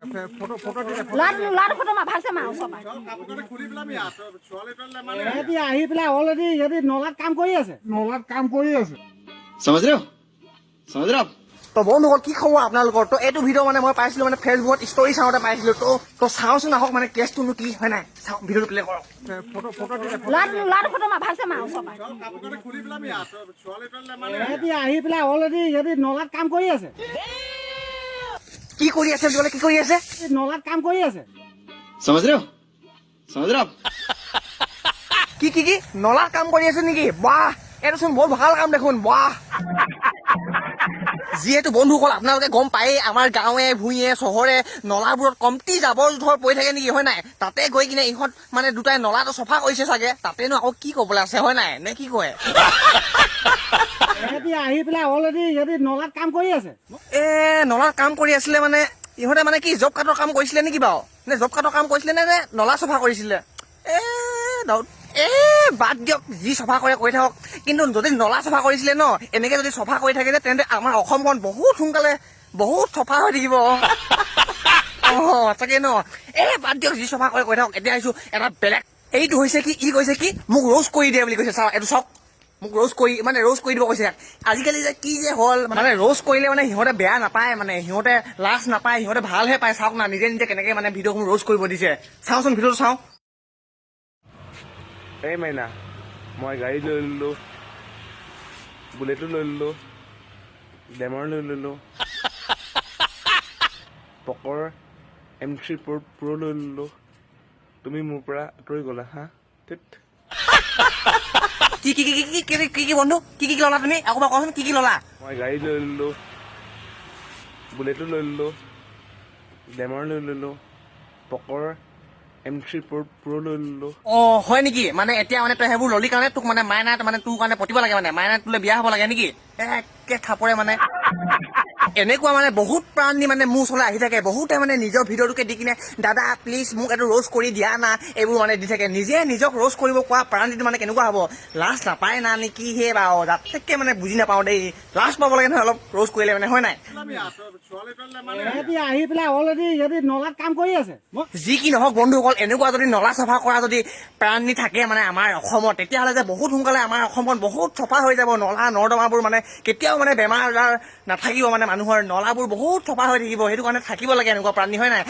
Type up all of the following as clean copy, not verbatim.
ল'ৰাটো ফটো মাৰ ভালছে মাৰ সিহঁতি আহি পেলাই অলৰেডি সিহঁতি নলাত কাম কৰি আছে समझ रहे हो समझ रहे हो आप তো বন্ধুসকল কি খবৰ আপোনালোকৰ তো এইটো ভিডিঅ' মানে মই পাইছিলো মানে ফেচবুকত ষ্টৰি চাওঁতে পাইছিলো তো চাওঁচোন আহক মানে কেছটোনো কি হয় নাই চাওঁ ভিডিঅ'টো প্লে কৰক ল'ৰাটো ফটো মাৰ ভালছে মাৰ সিহঁতি আহি পেলাই অলৰেডি সিহঁতি নলাত কাম কৰি আছে কি কৰি আছে বুলি ক'লে কি কৰি আছে নলাত কাম কৰি আছে समझ रहे हो आप কি কি কি নলাত কাম কৰি আছে নেকি বাহ এইটো চোন বহুত ভাল কাম দেখোন বাহ যিহেতু বন্ধুসকল আপোনালোকে গম পায়েই আমাৰ গাঁৱে ভূঞে চহৰে নলাবোৰত কমটি জাবৰ জোথৰ পৰি থাকে নেকি হয় নাই তাতে গৈ কিনে ইহঁত মানে দুটাই নলাটো চফা কৰিছে চাগে তাতেনো আকৌ কি ক'বলৈ আছে হয় নাই নে কি কয় সিহঁতি আহি পেলাই অলৰেডি সিহঁতি নলাত কাম কৰি আছে নলাত কাম কৰি আছিলে মানে ইহঁতে মানে কি জব কাৰ্ডৰ কাম কৰিছিলে নেকি বাৰু নে জব কাৰ্ডৰ কাম কৰিছিলে নে নলা চফা কৰিছিলে বাদ দিয়ক যি চফা কৰে কৰি থাকক কিন্তু যদি নলা চফা কৰিছিলে ন এনেকে যদি চফা কৰি থাকে যে তেন্তে আমাৰ অসমখন বহুত সোনকালে বহুত চফা হৈ থাকিব সঁচাকে ন বাদ দিয়ক যি চফা কৰে কৰি থাকক এতিয়া আহিছো এটা বেলেগ এইটো হৈছে কি ই কৈছে কি মোক ৰোজ কৰি দিয়ে বুলি কৈছে চাওক এইটো চাওক মোক ৰোজ কৰি দিব কৈছে আজিকালি যে কি যে হ'ল মানে ৰোজ কৰিলে মানে সিহঁতে বেয়া নাপায় মানে সিহঁতে লাজ নাপায় সিহঁতে ভালহে পায় চাওক না নিজে নিজে কেনেকে মানে ভিডিঅ'খন ৰোজ কৰিব দিছে চাওঁচোন ভিডিঅ'টো চাওঁ এই মাইনা মই গাড়ী লৈ ল'লোঁ বুলেটো লৈ ল'লোঁ গ্লেমাৰ লৈ ল'লোঁ পকৰ M3 Pro লৈ ল'লোঁ তুমি মোৰ পৰা আঁতৰি গ'লা হা কি কি কি কি কি কি কি বন্ধু কি কি ল'লা তুমি আকৌ কোৱাচোন কি কি ল'লা মই গাড়ী লৈ ল'লোঁ বুলেটো লৈ ল'লোঁ গ্লেমাৰ লৈ ল'লোঁ পকৰ M3 Pro লৈ ল'লোঁ হয় নেকি মানে এতিয়া মানে তই সেইবোৰ ললি কাৰণে তোক মানে মাইনা মানে তোৰ কাৰণে পতিব লাগে মানে মাইনা তোলে বিয়া হ'ব লাগে নেকি একে খাপৰে মানে এনেকুৱা মানে বহুত প্ৰাণী মানে মোৰ ওচৰলৈ আহি থাকে বহুতে মানে নিজৰ ভিডিঅ'টোকে দি কিনে দাদা প্লিজ মোক এইটো ৰোজ কৰি দিয়া না এইবোৰ মানে দি থাকে নিজে নিজক ৰোজ কৰিব কোৱা প্ৰাণীটো মানে কেনেকুৱা হ'ব লাজ নাপায় না নেকি হে বাৰু তাতকে মানে বুজি নাপাওঁ দেই লাজ পাব লাগে নহয় অলপ ৰোজ কৰিলে মানে হয় নাই সিহঁতি আহি পেলাই অলৰেডি সিহঁতি নলাত কাম কৰি আছে যি কি নহওক বন্ধুসকল এনেকুৱা যদি নলা চফা কৰা যদি প্ৰাণী থাকে মানে আমাৰ অসমত তেতিয়াহ'লে যে বহুত সোনকালে আমাৰ অসমখন বহুত চফা হৈ যাব নলা নৰ্দমাবোৰ মানে কেতিয়াও মানে বেমাৰ আজাৰ নাথাকিব মানে মানুহৰ নলাবোৰ বহুত চফা হৈ থাকিব সেইটো কাৰণে থাকিব লাগে এনেকুৱা প্ৰাণী হয় নাই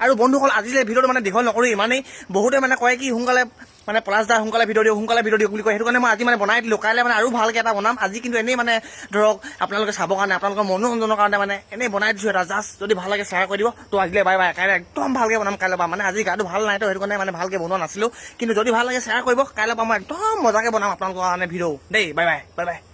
আৰু বন্ধুসকল আজিলৈ ভিডিঅ'টো মানে দীঘল নকৰোঁ ইমানেই বহুতে মানে কয় কি সোনকালে মানে পলাশদা সোনকালে ভিডিঅ' দিয়ক বুলি কয় সেইটো কাৰণে মই আজি মানে বনাই দিলোঁ কাইলৈ মানে আৰু ভালকৈ এটা বনাম আজি কিন্তু এনেই মানে ধৰক আপোনালোকে চাবৰ কাৰণে আপোনালোকৰ মনোৰঞ্জনৰ কাৰণে মানে এনেই বনাই দিছোঁ এটা জাষ্ট যদি ভাল লাগে শ্বেয়াৰ কৰি দিব তো আজিলৈ বাই বাই কাইলৈ একদম ভালকৈ বনাম কাইলৈ পৰা মানে আজি গাটো ভাল নাই তো সেইটো কাৰণে মানে ভালকৈ বনোৱা নাছিলোঁ কিন্তু যদি ভাল লাগে শ্বেয়াৰ কৰিব কাইলৈ পৰা মই একদম মজাকৈ বনাম আপোনালোকৰ কাৰণে ভিডিঅ' দেই বাই বাই